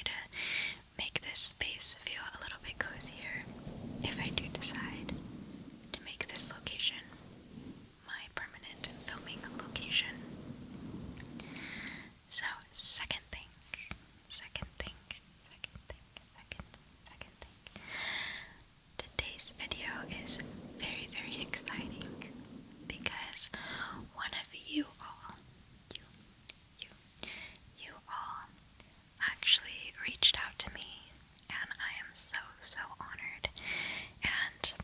to make this space feel a little bit cozier if I do decide to make this location my permanent filming location. So, second thing. Today's video is very, very exciting because one of you all actually reached out to me, and I am so, so honored, and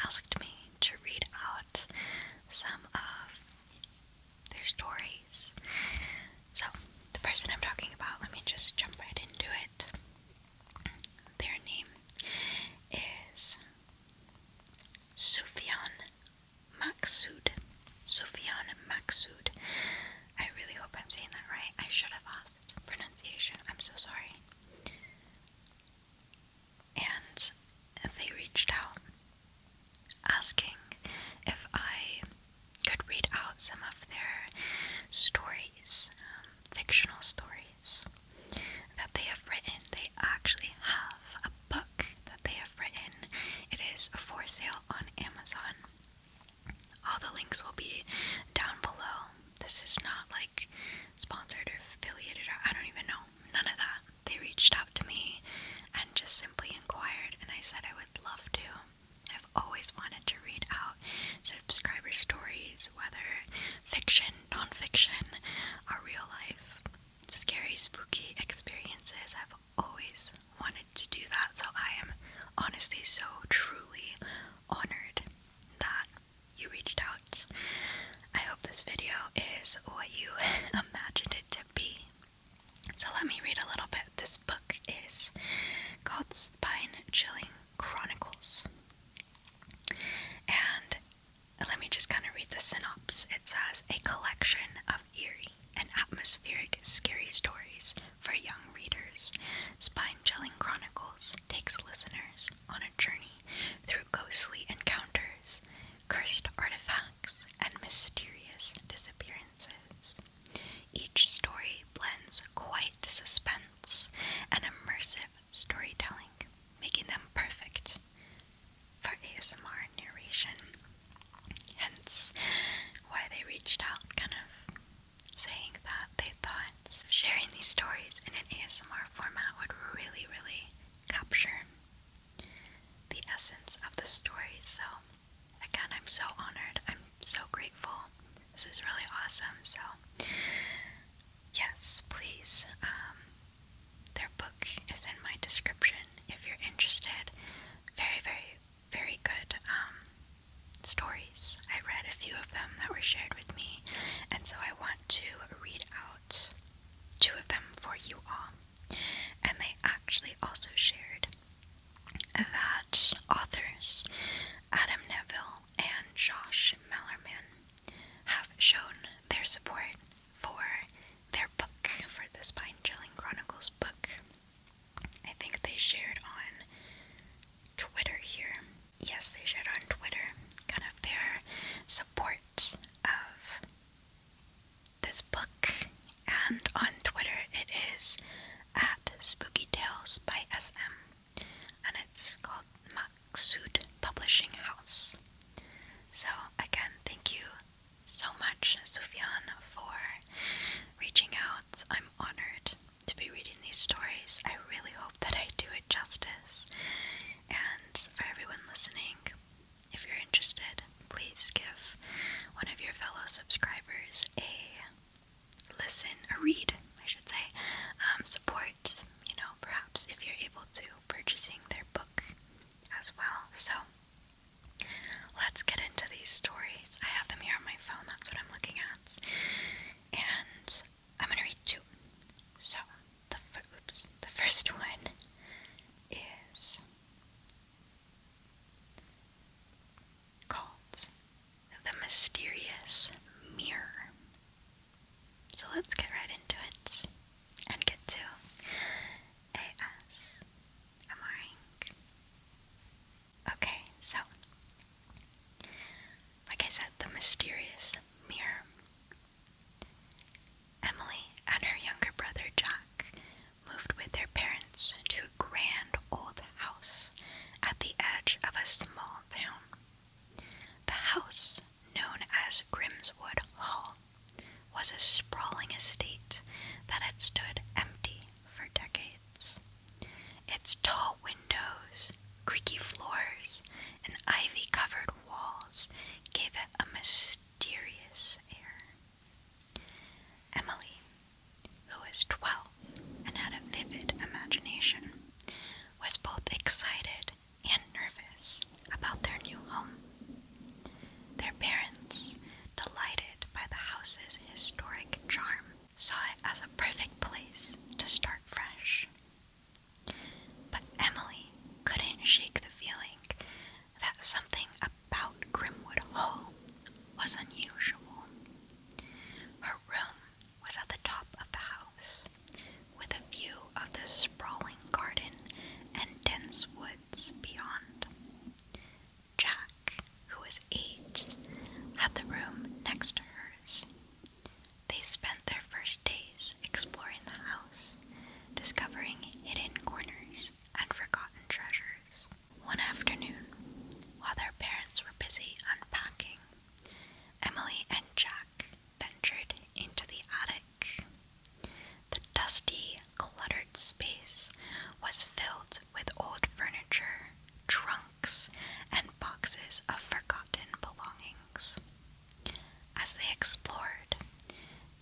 asked me to read out some of their stories. So, the person I'm talking about, let me just jump right into it. Their name is Sufyan Maqsood. Sufyan Maqsood. I really hope I'm saying that right. I should have asked pronunciation. I'm so sorry. And they reached out asking if I could read out some of their stories, fictional stories that they have written. They actually have a book that they have written. It is for sale on Amazon. All the links will be down below. This is not like sponsored or affiliated, or I don't even know. None of that. They reached out to me and just simply inquired, and I said I would love to. I've always wanted to read out subscriber stories, whether fiction, non-fiction, or real life, scary, spooky experiences. I've always wanted to do that, so I am honestly so truly honored that you reached out. I hope this video is what you imagined it to be. So let me read a little bit. This book is called Spine-Chilling Chronicles. And let me just kind of read the synopsis. It says, a collection of eerie and atmospheric scary stories for young readers. Spine-Chilling Chronicles takes listeners on a journey through ghostly encounters, cursed artifacts, and mysterious disappearances. Each story blends quiet suspense and immersive storytelling, making them perfect for ASMR narration. Hence why they reached out, kind of saying that they thought sharing these stories in an ASMR format would really, really capture the essence of the stories. So again, I'm so honored. I'm so grateful. This is really awesome. So yes, please. Their book is in my description if you're interested. Very, very, very good stories. I read a few of them that were shared with me, and so I want to read out 2 of them for you all. And they actually also shared that authors Adam Neville and Josh Mallerman have shown their support for their book, for the Spine-Chilling Chronicles book. I think they shared on Twitter here. Yes, they shared on Twitter kind of their support of this book. And on Twitter it is at Spooky Tales by SM. And it's called Maqsood Publishing House. So again, thank you so much, Sufyan, for reaching out. I'm honored to be reading these stories. I really hope that I do it justice. And for everyone listening, if you're interested, please give one of your fellow subscribers a read, I should say. Support, perhaps if you're able to, purchasing their book as well. So let's get into these stories. I have them here on my phone, that's what I'm looking at. And I'm going to read 2. So, the first one is called The Mysterious Mirror. So let's get right into it and get to ASMRing. Okay, so like I said, The Mysterious Mirror. was filled with old furniture, trunks, and boxes of forgotten belongings. As they explored,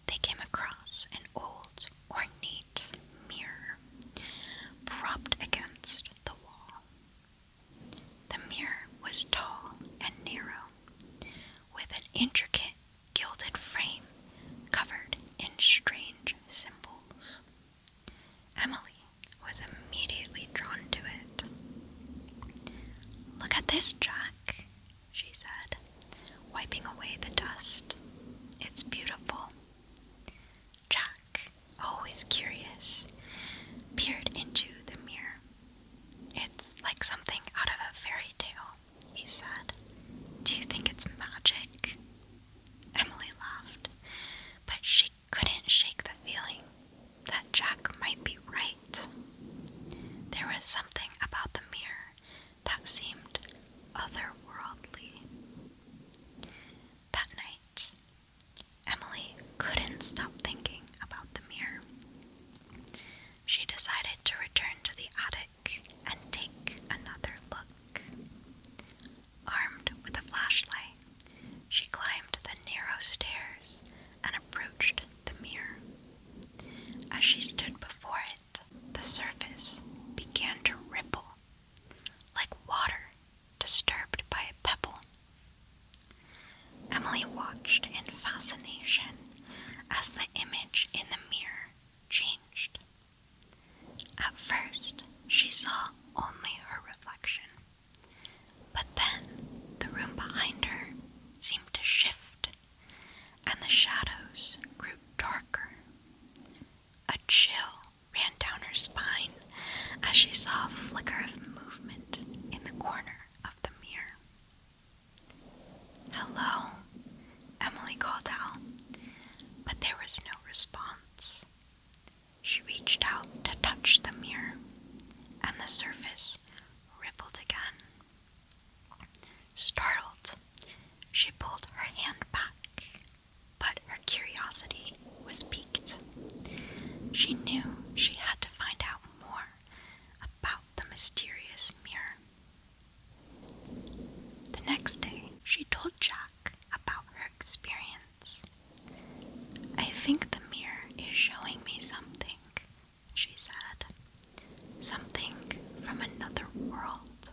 they came across an old, ornate mirror propped against the wall. The mirror was tall and narrow, with an intricate gilded frame covered in strange symbols. Emily was immediately drawn to it. "Look at this, Jack," she said, wiping away the dust. "It's beautiful." Jack, always curious, peered into the mirror. "It's like something out of a fairy tale," he said. "Do you think it's magic?" Emily laughed, but she couldn't shake the feeling that Jack might be right. There was something about the mirror that seemed otherworldly. That night, Emily couldn't stop thinking about the mirror. She decided to return to the attic and take another look. Armed with a flashlight, she climbed the narrow stairs and approached the mirror. As she stood before it, the surface began to ripple, like water disturbed by a pebble. Emily watched in fascination as the image in the mirror changed. At first, she saw only her reflection, but then the room behind her seemed to shift, and the shadows grew darker. A chill ran down her spine as she saw a flicker of movement in the corner of the mirror. "Hello," Emily called out, but there was no response. She reached out to touch the mirror, and the surface rippled again. Startled, she pulled her hand back, but her curiosity was piqued. She knew she had to find out more about the mysterious mirror. The next day, she told Jack about her experience. "I think the mirror is showing me something," she said. "Something from another world."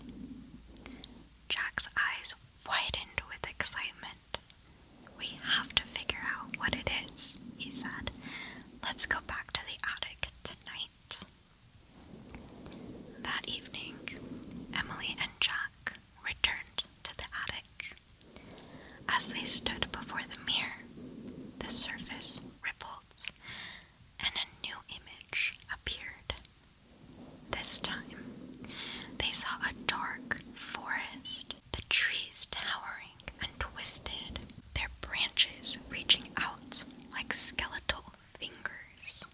Jack's eyes widened with excitement. "We have to figure out what it is," he said. "Let's go back to the attic tonight." That evening, Emily and Jack returned to the attic. As they stood before the mirror, the surface rippled, and a new image appeared. This time, they saw a dark forest, the trees towering and twisted, their branches reaching out like skeletal fingers.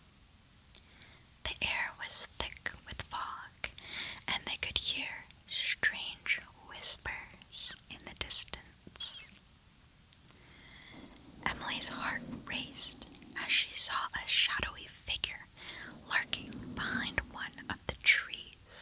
The air was thick with fog, and they could hear strange whispers in the distance. Emily's heart raced as she saw a shadowy figure lurking behind one of the trees.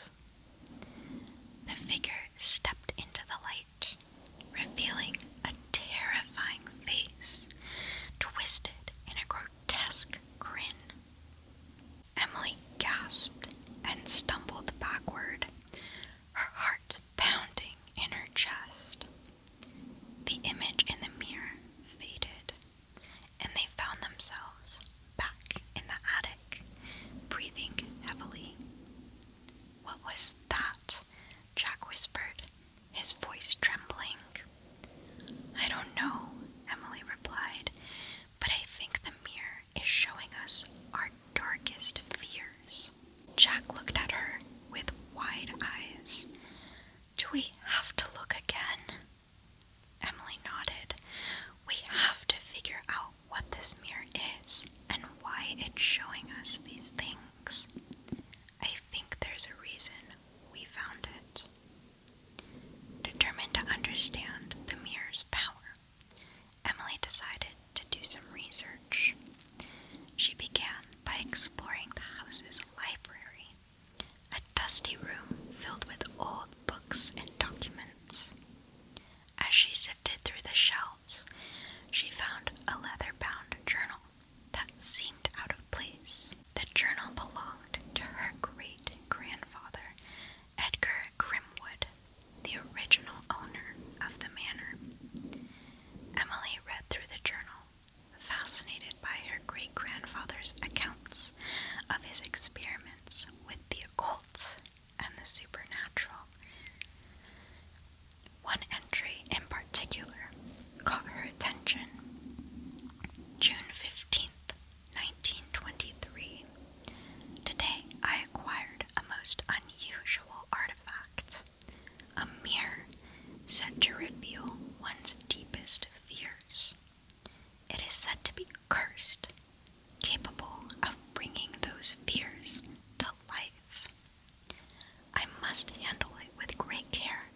must handle it with great care,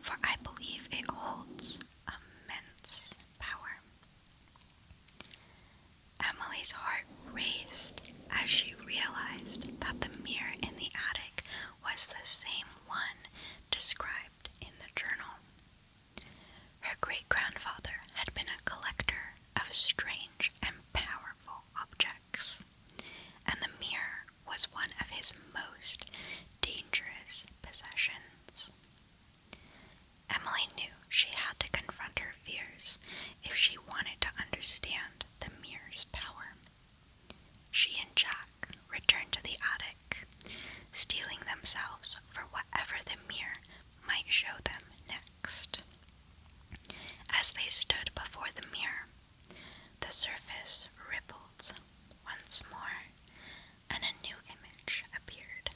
for I believe it holds immense power." Emily's heart raced as she realized that the mirror in the attic was the same one described in the journal. Her great-grandfather had been a collector of strange and powerful objects, and the mirror was one of his most dangerous possessions. Emily knew she had to confront her fears if she wanted to understand the mirror's power. She and Jack returned to the attic, steeling themselves for whatever the mirror might show them next. As they stood before the mirror, the surface rippled once more, and a new image appeared.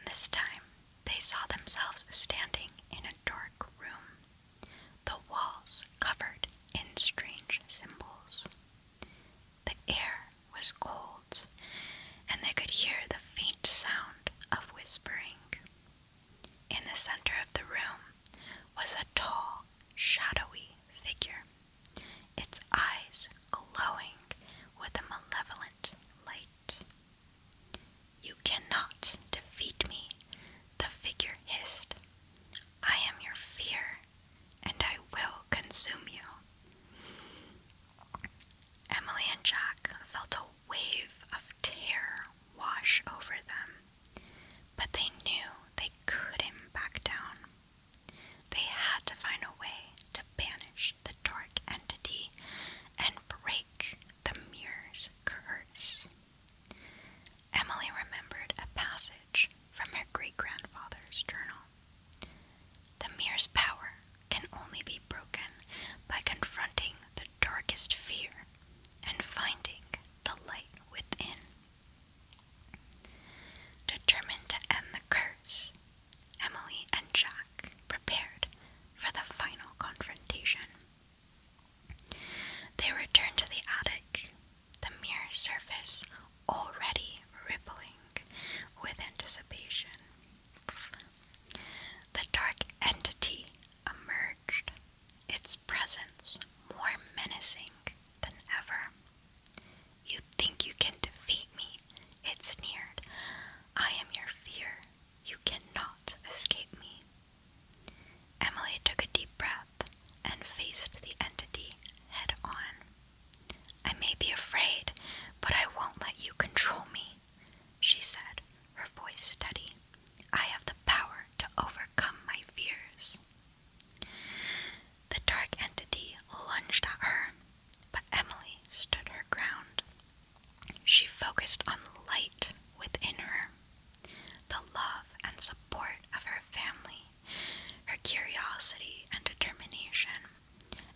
This time, they saw themselves standing in a dark room, the walls covered in strange symbols. The air was cold, and they could hear the faint sound of whispering. In the center of the room was a tall, shadowy figure, its eyes glowing with a malevolent light. "You cannot defeat me," the figure hissed. "I am your fear, and I will consume you." Emily and Jack felt a wave of terror wash over them, but they knew they couldn't back down. They had to find a way to banish the dark entity and break the mirror's curse. Emily remembered a passage from her great-grandfather's journal. The mirror's power can only be broken by confronting the darkest fear and finding the light within. Determined to end the curse, Emily and Jack prepared for the final confrontation. They returned to the attic, the mirror's surface already rippling with anticipation. The dark entity emerged, its presence more menacing than ever. "You think you can defeat me?" it sneered. "I am your fear. You cannot escape me." Emily took a deep breath and faced the entity head on. "I may be afraid, but I won't let you control me," she said, her voice steady. "I have the power to overcome my fears." The dark entity lunged at her, but Emily stood her ground. She focused on the light within her, the love and support of her family, her curiosity and determination,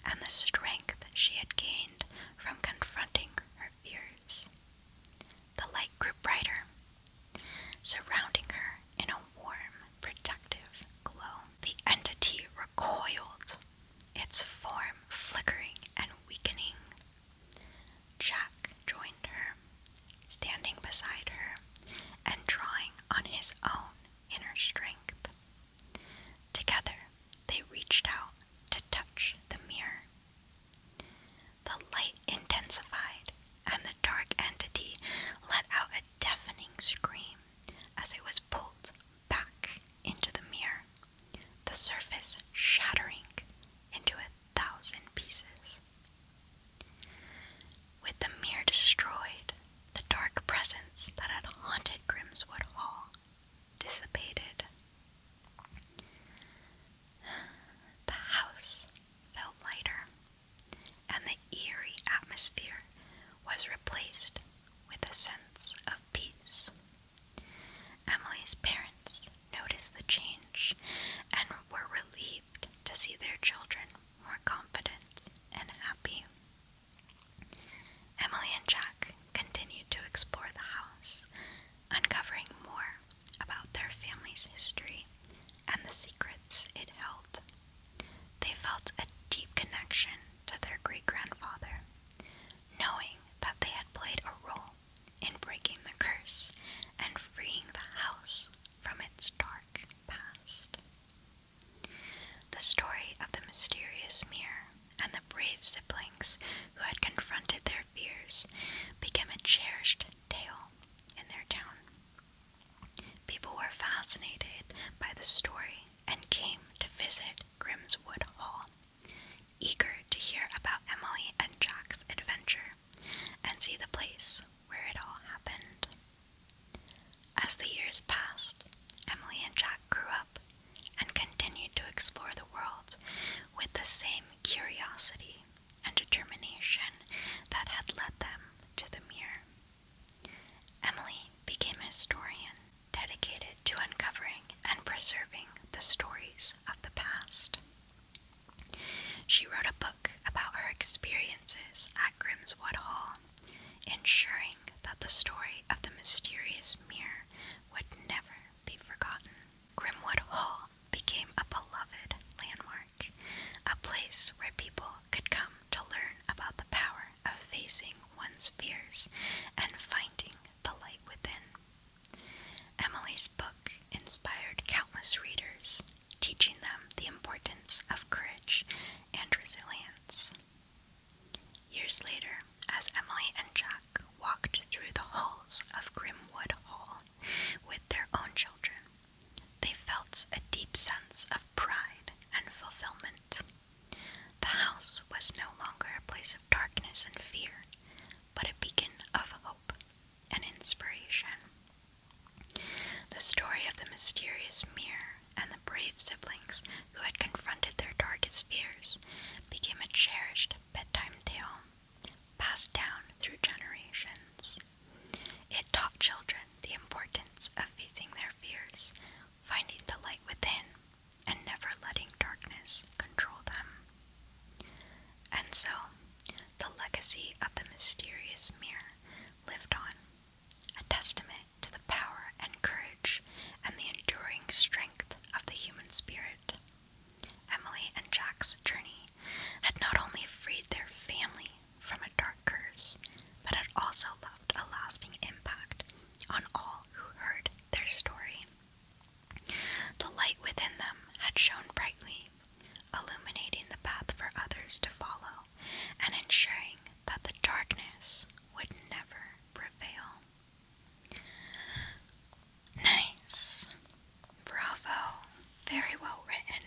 and the strength she had gained from confronting her fears. The light grew brighter, surrounding her in a warm, protective glow. The entity recoiled, its form flickering and weakening. Jack joined her, standing beside her and drawing on his own inner strength. Together, they reached out to touch the mirror. The light intensified, and the dark entity let out a deafening scream as it was pulled back into the mirror, the surface shattering into 1,000 pieces. With the mirror destroyed, the dark presence that had haunted Grimswood Hall dissipated. The house felt lighter, and the eerie atmosphere was replaced with a sense of peace. Emily's parents noticed the change and were relieved to see their children more confident and happy. Emily and Jack continued to explore the house, uncovering more about their family's history and the secrets it held. They felt a deep connection to their great-grandfather, knowing that they had played a role in breaking the curse and freeing the house from its fascinated by the story and came to visit Grimswood Hall, eager to hear about Emily and Jack's adventure and see the place where it all happened. As the years passed, Emily and Jack grew up and continued to explore the world with the same curiosity and determination that had led them to the mirror. Emily became a historian dedicated to uncovering and preserving the stories of the past. She wrote a book about her experiences at Grimswood Hall, ensuring that the story of the mysterious mirror would never be forgotten. Grimwood Hall became a beloved landmark, a place where people could come to learn about the power of facing one's fears and finding the light within. Emily's book inspired countless readers, teaching them the importance of courage and resilience. Years later, as Emily and Jack walked through the halls of Grimwood Hall with their own children, they felt a deep sense of pride and fulfillment. The house was no longer a place of darkness and fear, but a beacon of hope and inspiration. The story of the mysterious mirror and the brave siblings who had confronted their darkest fears became a cherished bedtime tale, passed down through generations. It taught children the importance of facing their fears, finding the light within, and never letting darkness control them. And so, the legacy of the mysterious mirror lived on, a testament to the power and courage and the enduring strength of the human spirit. Emily and Jack's journey had not only freed their family from a dark curse, but had also left a lasting impact on all who heard their story. The light within them had shone brightly, illuminating the path for others to follow and ensuring that the darkness would never prevail. Nice. Bravo. Very well written.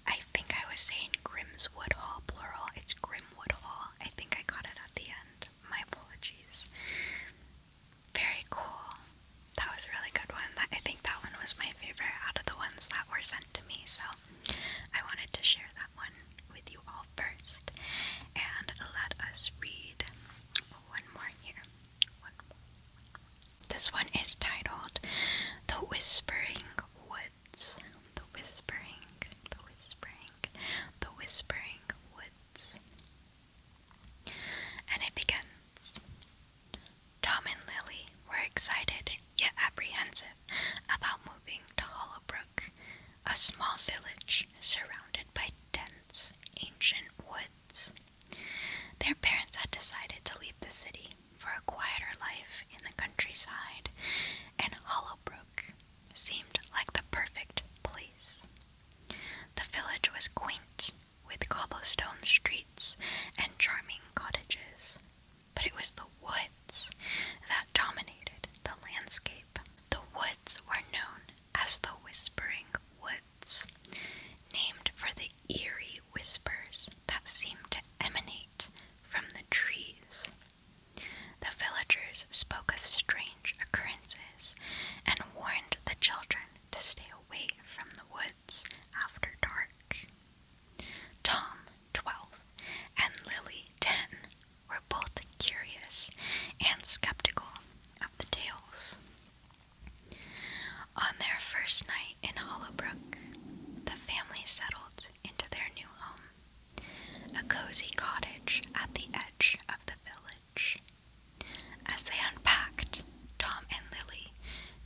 I think I was saying Grimswood Hall plural. It's Grimwood Hall. I think I got it at the end. My apologies. Very cool. That was a really good one. I think that one was my favorite out of the ones that were sent to me, so I wanted to share that one with you all first. And let us read one more here. One more. This one is titled The Whispering Woods. The Whispering, the Whispering, the Whispering Woods. And it begins. Tom and Lily were excited yet apprehensive about moving to Hollowbrook, a small village surrounded by dense, ancient woods. Their parents had decided to leave the city for a quieter life in the countryside, and Hollowbrook seemed like the perfect place. The village was quaint, with cobblestone streets and charming cottages, but it was the woods that dominated the landscape. The woods were known as the Whispering Woods, named for the eerie whispers that seemed to emanate from the trees. The villagers spoke of strange occurrences and warned the children to stay away from the woods after dark. Tom, 12, and Lily, 10, were both curious and skeptical of the tales. On their first night in Hollowbrook, the family settled into their new home, a cozy cottage at the edge of the village. As they unpacked, Tom and Lily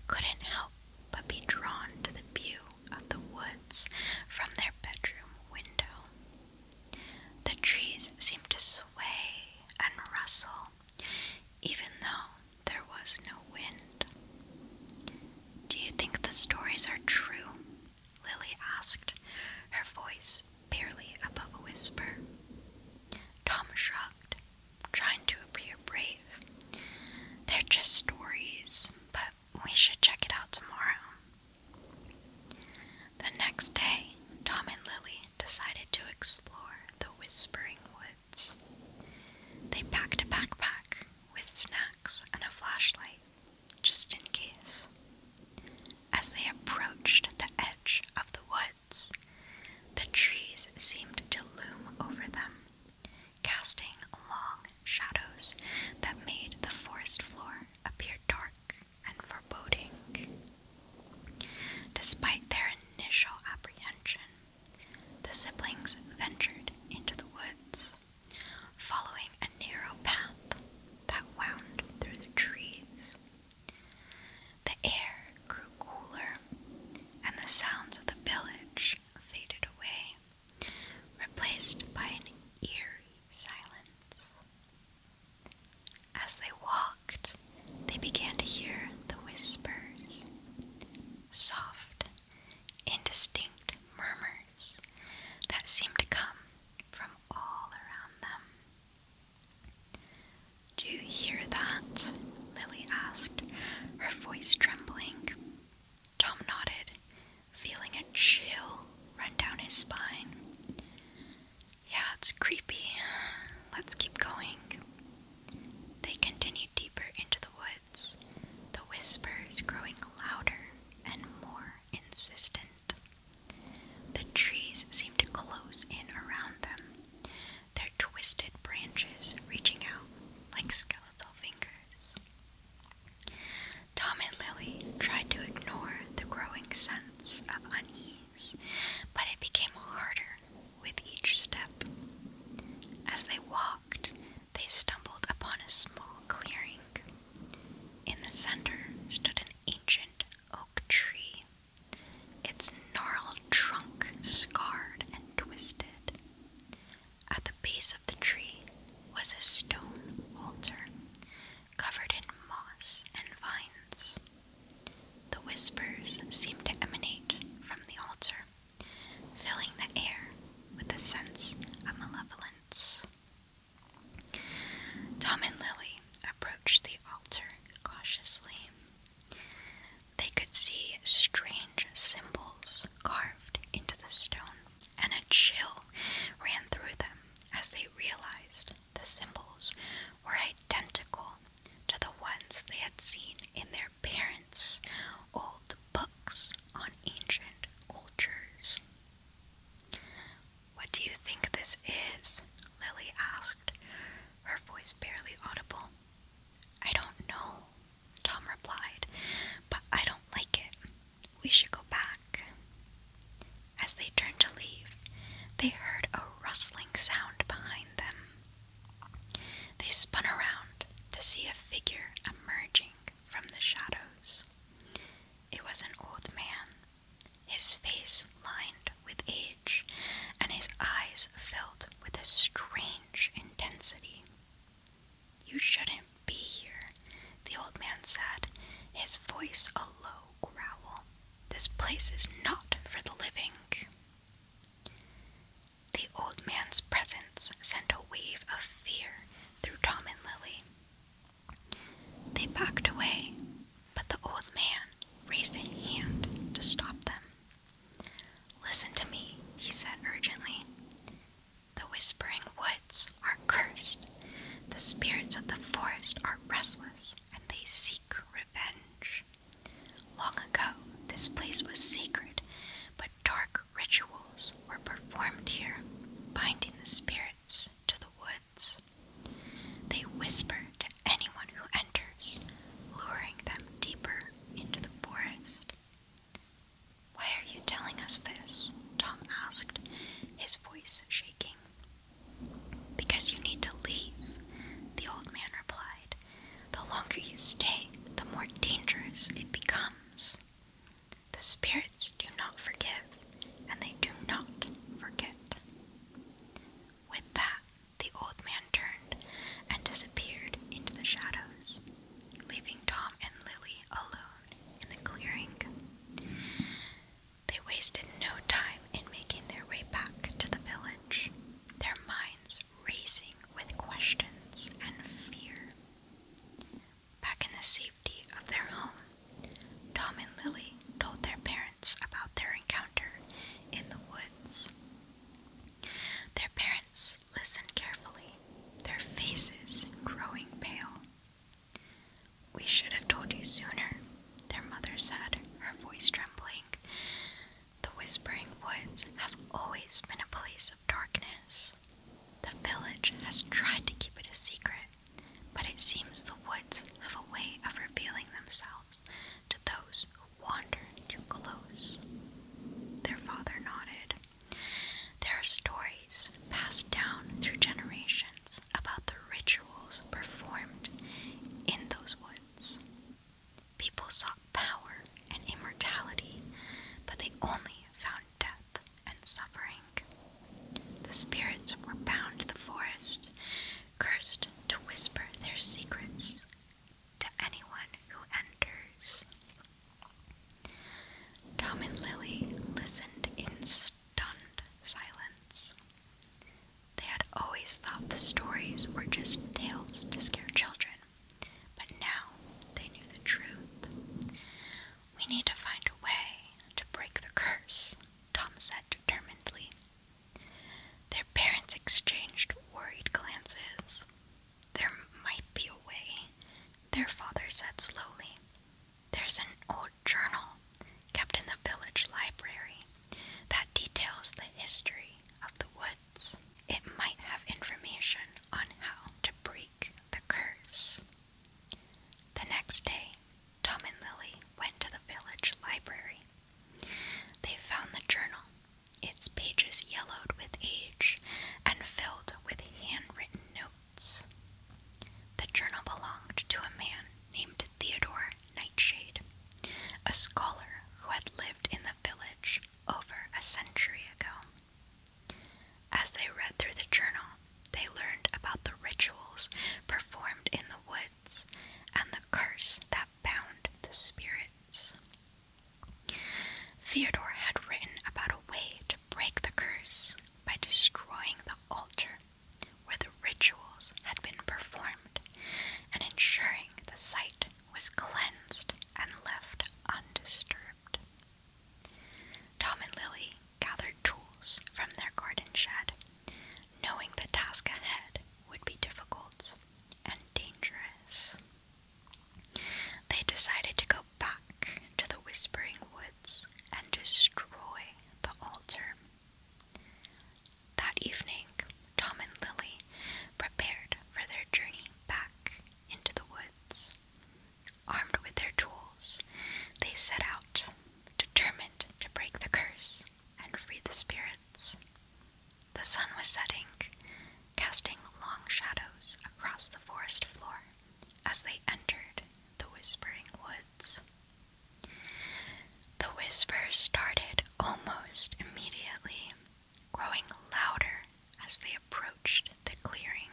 couldn't help but be drawn to the view of the woods from their bedroom window. The trees seemed to sway and rustle, even though there was no wind. "Do you think the stories are true?" Lily asked, her voice barely above a whisper. Tom shrugged, trying to appear brave. "They're just stories, but we should check it out tomorrow." whispers seemed to emanate from the altar, filling the air with a sense of malevolence. Tom and Lily approached the altar cautiously. They could see strange symbols carved into the stone, and a chill ran through them as they realized the symbols were identical to the ones they had seen in their parents' old books on ancient cultures. "What do you think this is?" Lily asked, her voice barely audible. "I don't know," Tom replied, "but I don't like it. We should go back." As they turned to leave, they heard a rustling sound behind them. They spun around to see a figure emerging from the shadows. It was an old man, his face lined with age, and his eyes filled with a strange intensity. "You shouldn't be here," the old man said, his voice a low growl. "This place is not for the living." The old man's presence sent a wave of fear through Tom and Lily. They backed away, but the old man raised a hand to stop them. "Listen to me," he said urgently. "The Whispering Woods are cursed. The spirits of the forest are restless, and they seek revenge. Long ago, this place was sacred, but dark rituals were performed here, binding the spirits to the woods. They whisper to anyone who enters, luring them deeper into the forest." "Why are you telling us this?" Tom asked, his voice shaking. "Because you need to leave," the old man replied. "The longer you stay, the more dangerous it becomes. The spirits do not forgive, and they do not forget." With that, the old man turned and disappeared into the shadows, leaving Tom and Lily alone in the clearing. They wasted no time in making their way back to the village, their minds racing with questions and fear. Back in the safety of their home, Tom and Lily told their parents about their encounter in the woods. Their parents listened carefully, their faces growing pale. "We should have told you sooner," their mother said, her voice trembling. "The Whispering Woods have always been a place of darkness. The village has tried to keep it a secret, but it seems the woods have a way of revealing themselves to those who wander too close." Their father nodded. "There are stories passed down through generations about the rituals performed in those woods. People sought power and immortality, but they only found death and suffering. The spirits were bound to the forest, cursed to whisper their secrets to anyone who enters." Tom and Lily listened in stunned silence. They had always thought the stories were just tales to scare children, but now they knew the truth. "We need to find a way to break the curse," Tom said determinedly. Their parents exchanged worried glances. "There might be a way," their father said slowly. "There's an old journal kept in the village library that details the history of the woods. It might have information on how to break the curse." The next day, Tom and Lily went to the village library. They found the journal, its pages yellowed with age and filled with handwritten notes. The journal belonged to a man named Theodore Nightshade, a scholar who had lived in the village over a century ago. As they read through the journal, they learned about the rituals performed in the woods and the curse that bound the spirits. Theodore had written about a way to break the curse by destroying the altar where the rituals had been performed and ensuring the site was cleansed and left undisturbed. Tom and Lily gathered tools from their garden shed, knowing the task ahead would be difficult and dangerous. They decided to go back to the Whispering Woods and destroy the altar. That evening, Tom and Lily prepared for their journey back into the woods. Armed with their tools, they set out, determined to break the curse and free the spirits. The sun was setting, casting long shadows across the forest floor as they entered the Whispering Woods. The whispers started almost immediately, growing louder as they approached the clearing.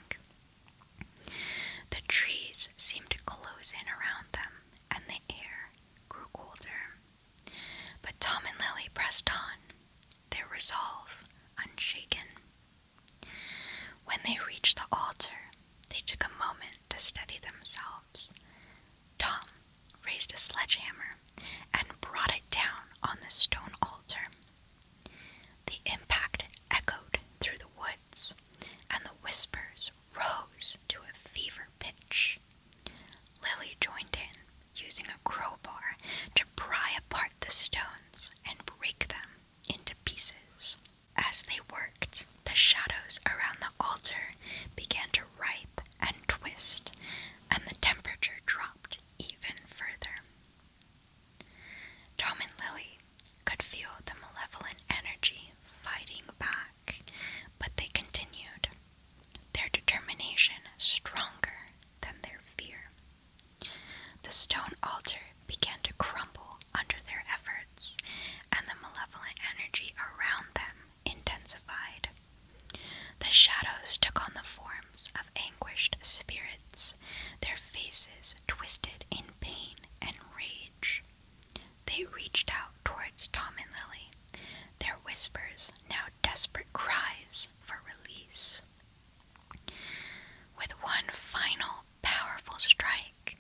The trees seemed to close in around them, and the air grew colder. But Tom and Lily pressed on, their resolve unshaken. When they reached the altar, they took a moment to steady themselves. Tom raised a sledgehammer and brought it down on the stone altar. The impact echoed through the woods, and the whispers rose to a fever pitch. Lily joined in, using a crowbar to pry apart the stones and break them into pieces. As they worked, the shadows around the altar began to writhe and twist, and the temperature dropped even further. Tom and Lily could feel the malevolent energy fighting back, but they continued, their determination stronger than their fear. The stone altar began to crumble under their efforts, and the malevolent energy around them intensified. The shadows took on the forms of anguished spirits, their faces twisted in pain and rage. They reached out towards Tom and Lily, their whispers now desperate cries for release. With one final powerful strike,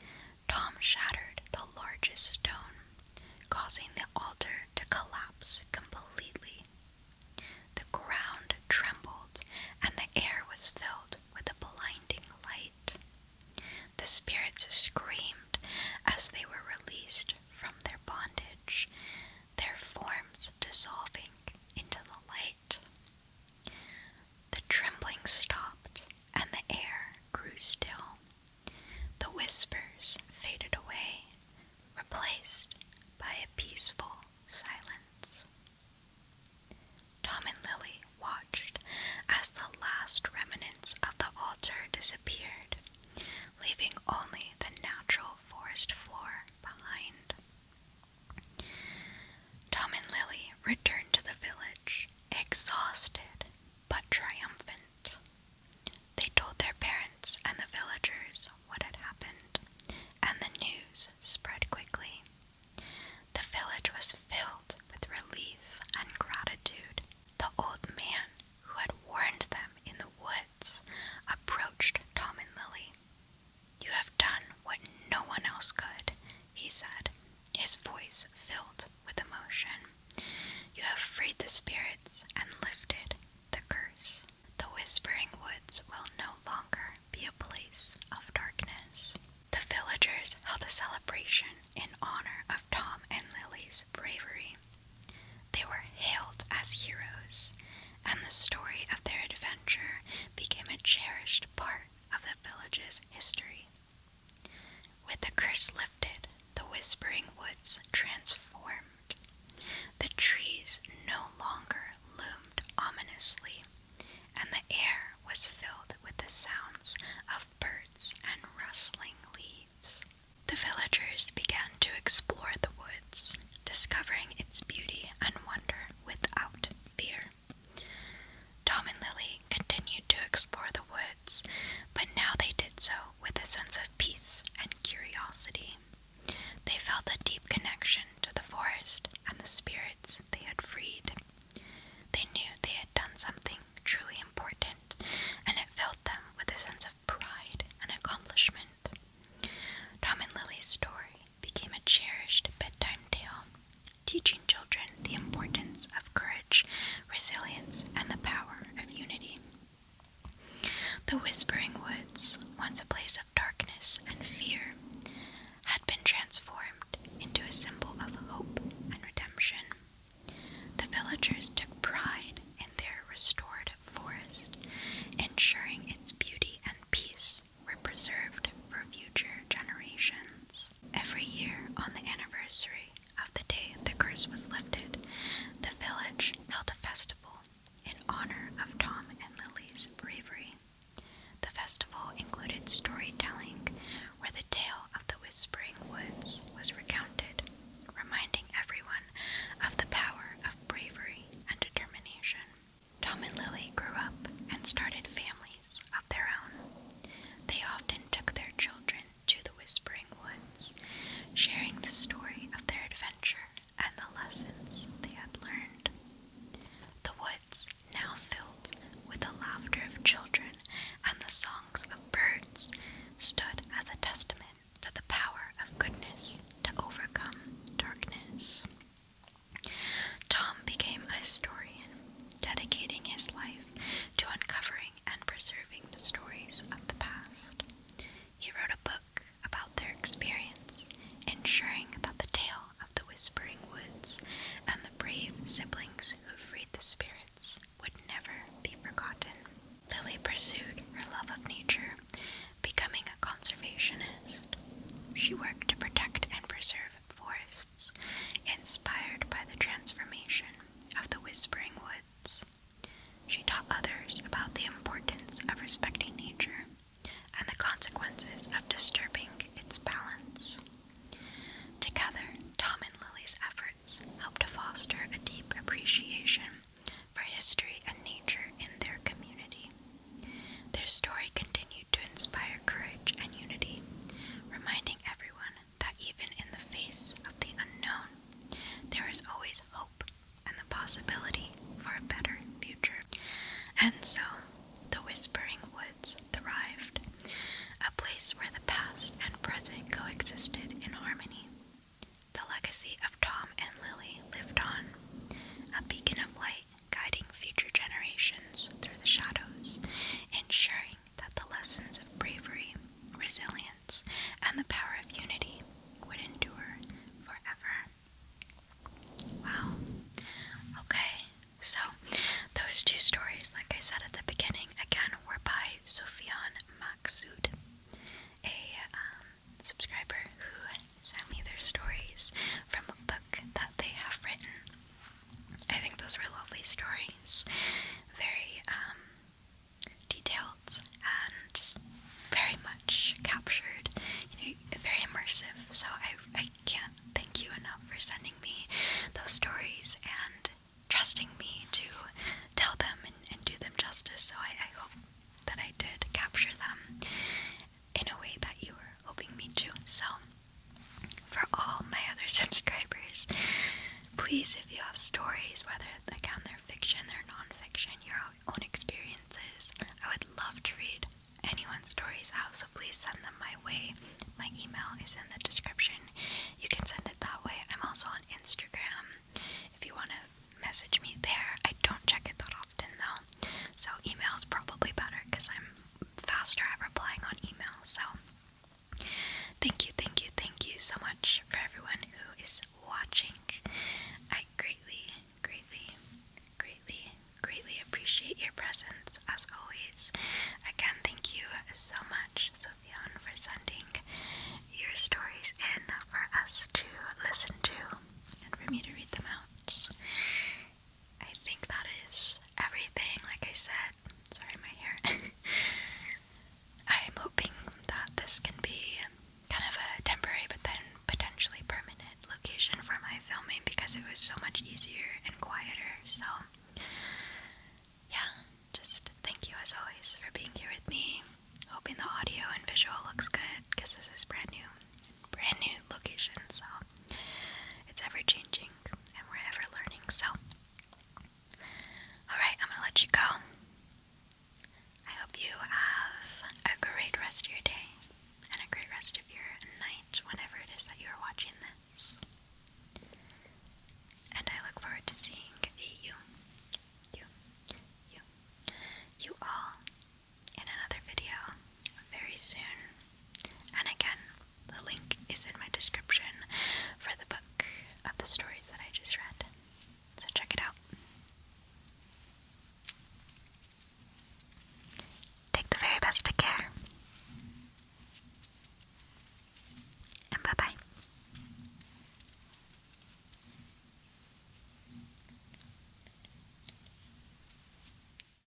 Tom shattered the largest stone, causing the altar to collapse completely. The ground trembled, and the air was filled with a blinding light. The spirits screamed as they were released from their bondage, their forms dissolving into the light. The trembling stopped, and the air grew still. The whispers faded away, replaced by a peaceful silence. Tom and Lily watched as the last remnants of the altar disappeared, leaving only the natural forest floor behind. Tom and Lily returned to the village, exhausted but triumphant. They told their parents and the villagers what had happened, and the news spread quickly. The village was filled with relief and gratitude. The old man who had warned them in the woods approached Tom and Lily. "You have done what no one else could," he said, his voice filled with emotion. "You have freed the spirits and lifted the curse. The Whispering Woods will no longer be a place of darkness." The villagers held a celebration in honor of Tom and Lily's bravery. They were hailed as heroes, and the story of their adventure became a cherished part of the village's history. With the curse lifted, the Whispering Woods transformed. The trees no longer loomed ominously, and the air was filled with the sounds of birds and rustling leaves. The villagers began to explore the woods, discovering its beauty and wonder without fear. Tom and Lily continued to explore the woods, but now they did so with a sense of peace and curiosity. They felt a deep connection to the forest and the spirits teaching children the importance of courage, resilience, and the power of unity. The Whispering Woods, once a place of darkness and fear, had been transformed into a symbol of hope and redemption. The villagers took pride in their restored forest, ensuring its beauty and peace were preserved for future generations. Every year, on the anniversary of the day the curse was lifted, the village held a festival in honor of Tom and Lily's bravery. The festival included storytelling, where the tale of the Whispering Woods was recounted, reminding everyone of the power of bravery and determination. Tom and Lily grew up and started families of their own. They often took their children to the Whispering Woods, sharing the story of their adventure and the lessons they had learned. The woods, now filled with the laughter of children and the songs of birds, stood as a testament to the power of goodness to overcome darkness. Tom became a historian, dedicating his life to uncovering and preserving the stories of the past. He wrote a book about their experience, ensuring that the tale of the Whispering Woods and the brave siblings who freed the spirits would never be forgotten. Lily pursued her love of nature, becoming a conservationist. She worked to protect and preserve forests, inspired by the transformation of the Whispering Woods. She taught others about the importance of respecting nature and the consequences of disturbing its balance. Together, Tom and Lily's efforts helped to foster a deep appreciation for history and nature in their community. Their story continued to inspire courage and unity, reminding everyone that even in the face of the unknown, there is always hope and the possibility for a better future. And so, the Whispering Woods thrived, a place where the past and present coexisted in harmony. The legacy of Tom and Lily lived on, a beacon of light guiding future generations through the shadows, ensuring that the lessons of bravery, resilience, and the power of unity would endure forever. Wow. Okay, so those two stories, like I said at the beginning, again, were by Sufyan Maqsood, a subscriber who sent me their stories from a book that they have written. I think those were lovely stories, very detailed and very much captured, very immersive. So I can't thank you enough for sending me those stories and trusting me to tell them and do them justice. So I hope that I did capture them in a way that you were hoping me to. So for all my other subscribers, please, if you have stories, whether again they're fiction, they're non-fiction, your own experiences, I would love to read anyone's stories out, so please send them my way. My email is in the description. You can send it that way. I'm also on Instagram if you want to message me there. I don't check it that often though, so email is probably better because I'm faster at replying on email. So thank you so much for everyone who is watching. I greatly appreciate your presence as always. Again, thank you so much, Sufyan, for sending your stories in for us to listen to and for me to read them out. I think that is everything. Like I said, sorry, my hair. I'm hoping that this can be kind of a temporary but then potentially permanent location for my filming because it was so much easier and quieter. So yeah, just thank you as always for being here with me. Hoping the audio and visual looks good because this is brand new location, so it's ever changing.